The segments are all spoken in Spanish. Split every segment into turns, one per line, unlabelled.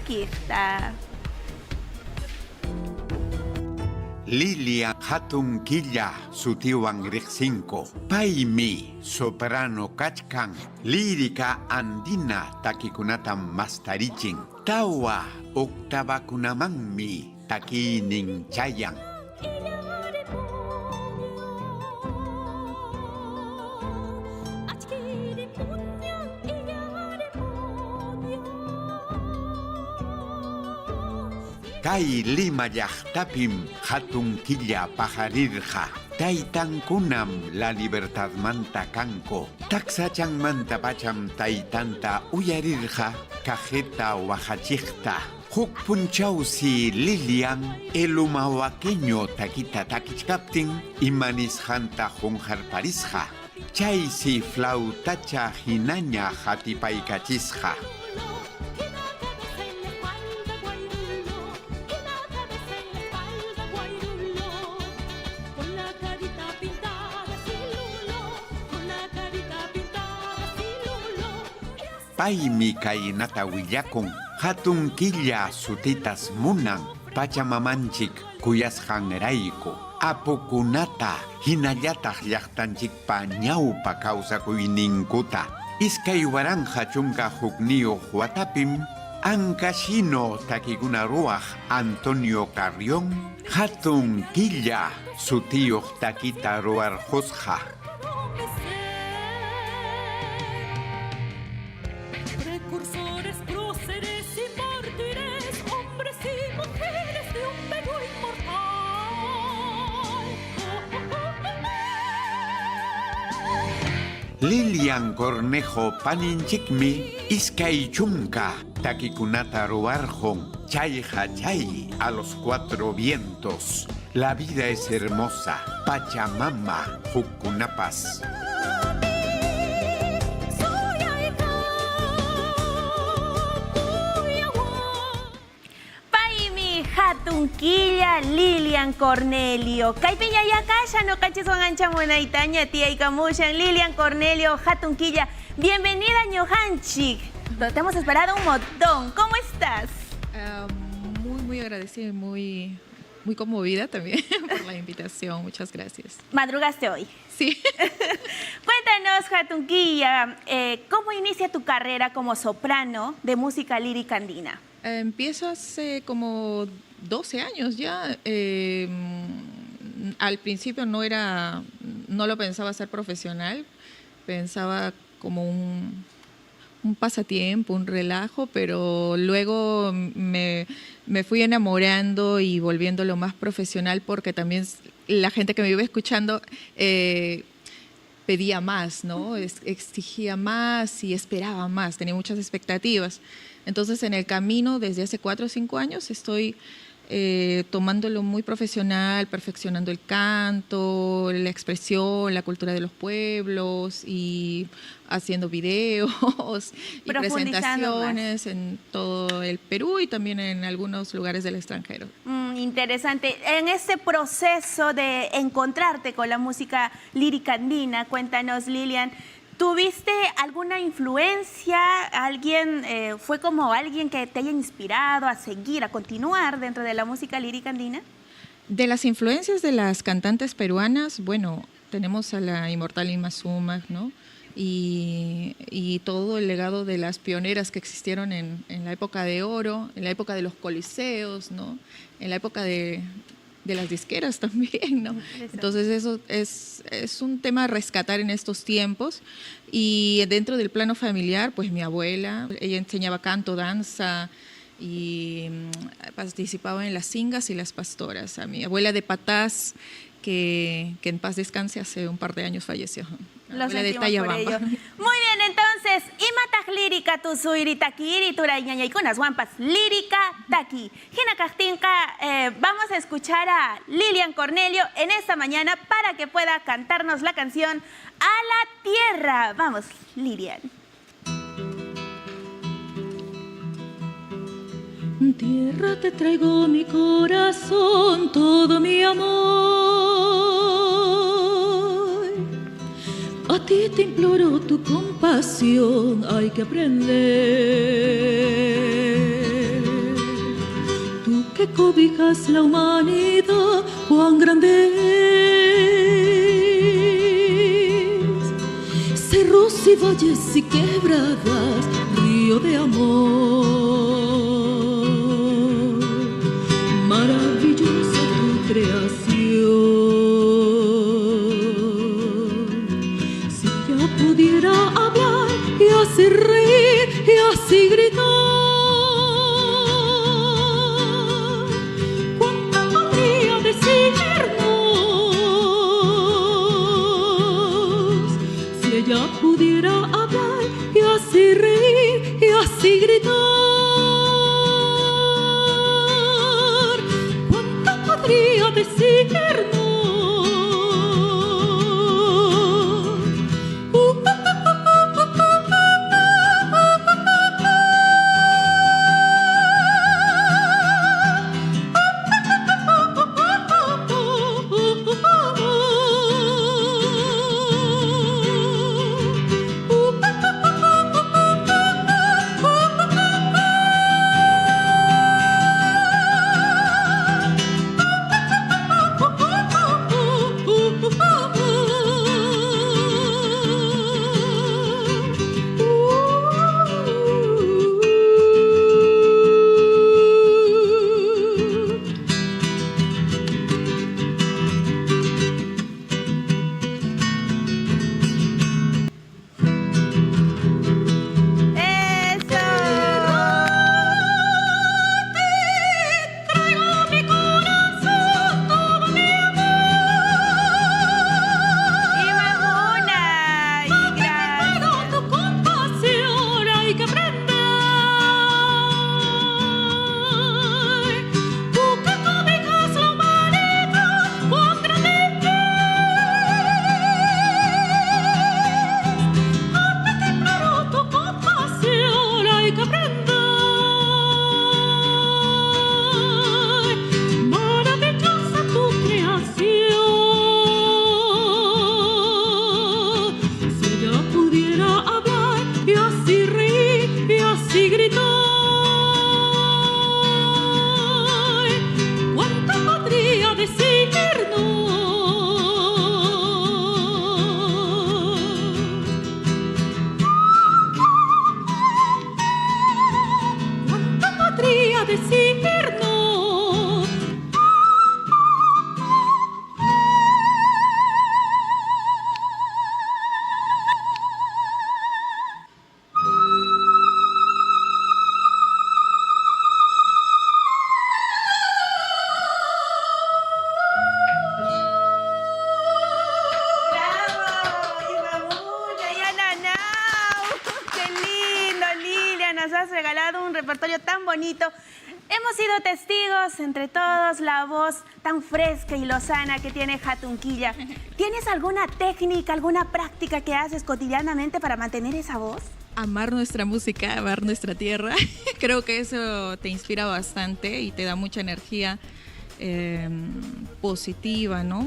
Takita.
Lilian Hatun Killa Sutiwan Grixinko, Paimi, soprano kachkan, lírica andina takikunatan mastarichin, tawa octavakunamanmi takinin chayan. Kay Lima llaqtapim hatun killa pajarirqa. Taytankunam la libertad manta kanko. Taksachanmanta pacham taytanta uyarirqa. Cajeta wahachiqta. Huk punchawsi Lilian elumawaqueño takita takichkaptin imanisqanta junjarparisqa. Chaysi flautacha hinaña hatipaykachisqa. Paimi kainata willakun, hatun killa sutitas munan, pachamamanchik kuyasqanrayku. Apukunata hinallataq llaqtanchikpa ñawpa kawsakuyninkuta. Iskay waranja chunka hukniyuq watapim, ankashino takikuna ruwaq Antonio Carrión, hatun killa sutiyuq takita ruwarqusqa. Lilian Cornejo paninchikmi iskay chunka takikunata ruwarjon chayja chay a los cuatro vientos. La vida es hermosa, Pachamama hukunapas.
Tunquilla Lilian Cornelio. Kaypiña yakasha no cachison ancha monaitaña tía y camushan Lilian Cornelio Hatunquilla. Bienvenida Ñohanchik. Te hemos esperado un montón. ¿Cómo estás?
Muy agradecida y muy conmovida también por la invitación. Muchas gracias.
¿Madrugaste hoy?
Sí.
Cuéntanos, Hatunquilla, ¿cómo inicia tu carrera como soprano de música lírica andina?
Empiezo hace como 12 años ya. Al principio no lo pensaba hacer profesional, pensaba como un pasatiempo, un relajo, pero luego me fui enamorando y volviéndolo más profesional porque también la gente que me iba escuchando pedía más, ¿no? Exigía más y esperaba más, tenía muchas expectativas. Entonces, en el camino, desde hace 4 o 5 años, estoy tomándolo muy profesional, perfeccionando el canto, la expresión, la cultura de los pueblos y haciendo videos y presentaciones en todo el Perú y también en algunos lugares del extranjero.
Interesante. En este proceso de encontrarte con la música lírica andina, cuéntanos, Lilian, ¿tuviste alguna influencia? ¿Alguien fue como alguien que te haya inspirado a seguir, a continuar dentro de la música lírica andina?
De las influencias de las cantantes peruanas, bueno, tenemos a la inmortal Inma Sumac, ¿no? Y todo el legado de las pioneras que existieron en la época de oro, en la época de los coliseos, ¿no? En la época de las disqueras también, ¿no? Entonces eso es un tema a rescatar en estos tiempos. Y dentro del plano familiar, pues mi abuela, ella enseñaba canto, danza y participaba en las cingas y las pastoras. A mi abuela de Patás, que en paz descanse, hace un par de años falleció.
Lo sentimos por ello. Muy bien, entonces, imataj lírica tu suiri takiri turaiñaña y kunas guampas lírica taki. Gina Castinca, vamos a escuchar a Lilian Cornelio en esta mañana para que pueda cantarnos la canción A la Tierra. Vamos, Lilian.
Tierra, te traigo mi corazón, todo mi amor. A ti te imploro tu compasión, hay que aprender cobijas la humanidad, cuán grande es. Cerros y valles y quebradas, río de amor, maravillosa tu creación. Si ya pudiera hablar y así reír y así gritar, ¿cuánto podría decirnos? Si ella pudiera hablar y así reír y así gritar, ¿cuánto podría decirnos?
Repertorio tan bonito. Hemos sido testigos entre todos la voz tan fresca y lozana que tiene Jatunquilla. ¿Tienes alguna técnica, alguna práctica que haces cotidianamente para mantener esa voz?
Amar nuestra música, amar nuestra tierra. Creo que eso te inspira bastante y te da mucha energía positiva, ¿no?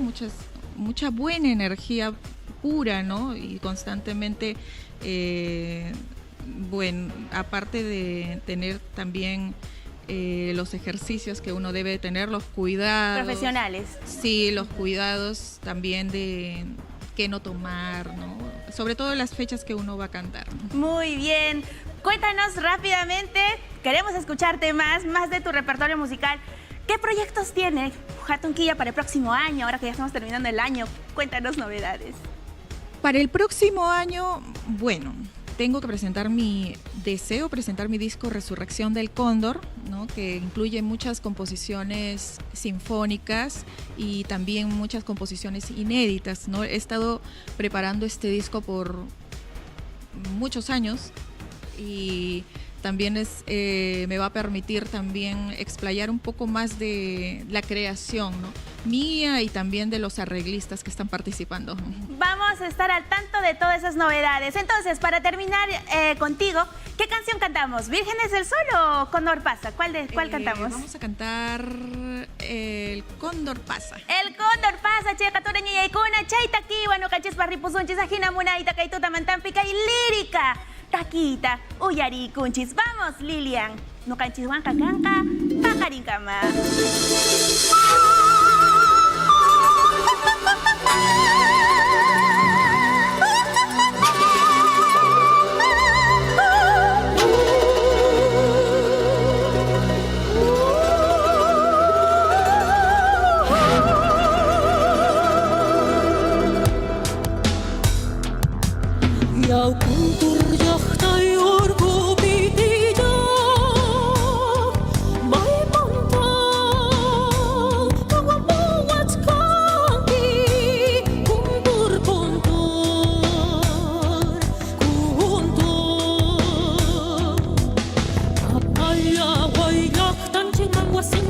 Mucha buena energía pura, ¿no? Y constantemente... bueno, aparte de tener también los ejercicios que uno debe tener, los cuidados
profesionales.
Sí, los cuidados también de qué no tomar, ¿no? Sobre todo en las fechas que uno va a cantar.
Muy bien. Cuéntanos rápidamente, queremos escucharte más de tu repertorio musical. ¿Qué proyectos tiene Jatunquilla para el próximo año, ahora que ya estamos terminando el año? Cuéntanos novedades.
Para el próximo año, bueno... Tengo que presentar mi disco Resurrección del Cóndor, ¿no? Que incluye muchas composiciones sinfónicas y también muchas composiciones inéditas, ¿no? He estado preparando este disco por muchos años y también me va a permitir también explayar un poco más de la creación, ¿no? Mía y también de los arreglistas que están participando.
Vamos a estar al tanto de todas esas novedades. Entonces, para terminar contigo, ¿qué canción cantamos? ¿Vírgenes del Sol o Cóndor Pasa? ¿Cuál cantamos?
Vamos a cantar El Cóndor Pasa.
El Cóndor Pasa, Chiacatura Ñayaicuna, Chaitaki, bueno, Cachis Parripusunchis, Ajina Munaita, Kaituta Mantampica y Lírica taquita uyari kunchis. Vamos, Lilian. No canchis huanca canca, pajarincama.
Jau kulturjahtai orgu piti jah, mai pantang, kawa buat kaki, kuntur kuntur. Apaya wai yak tan cimang wasin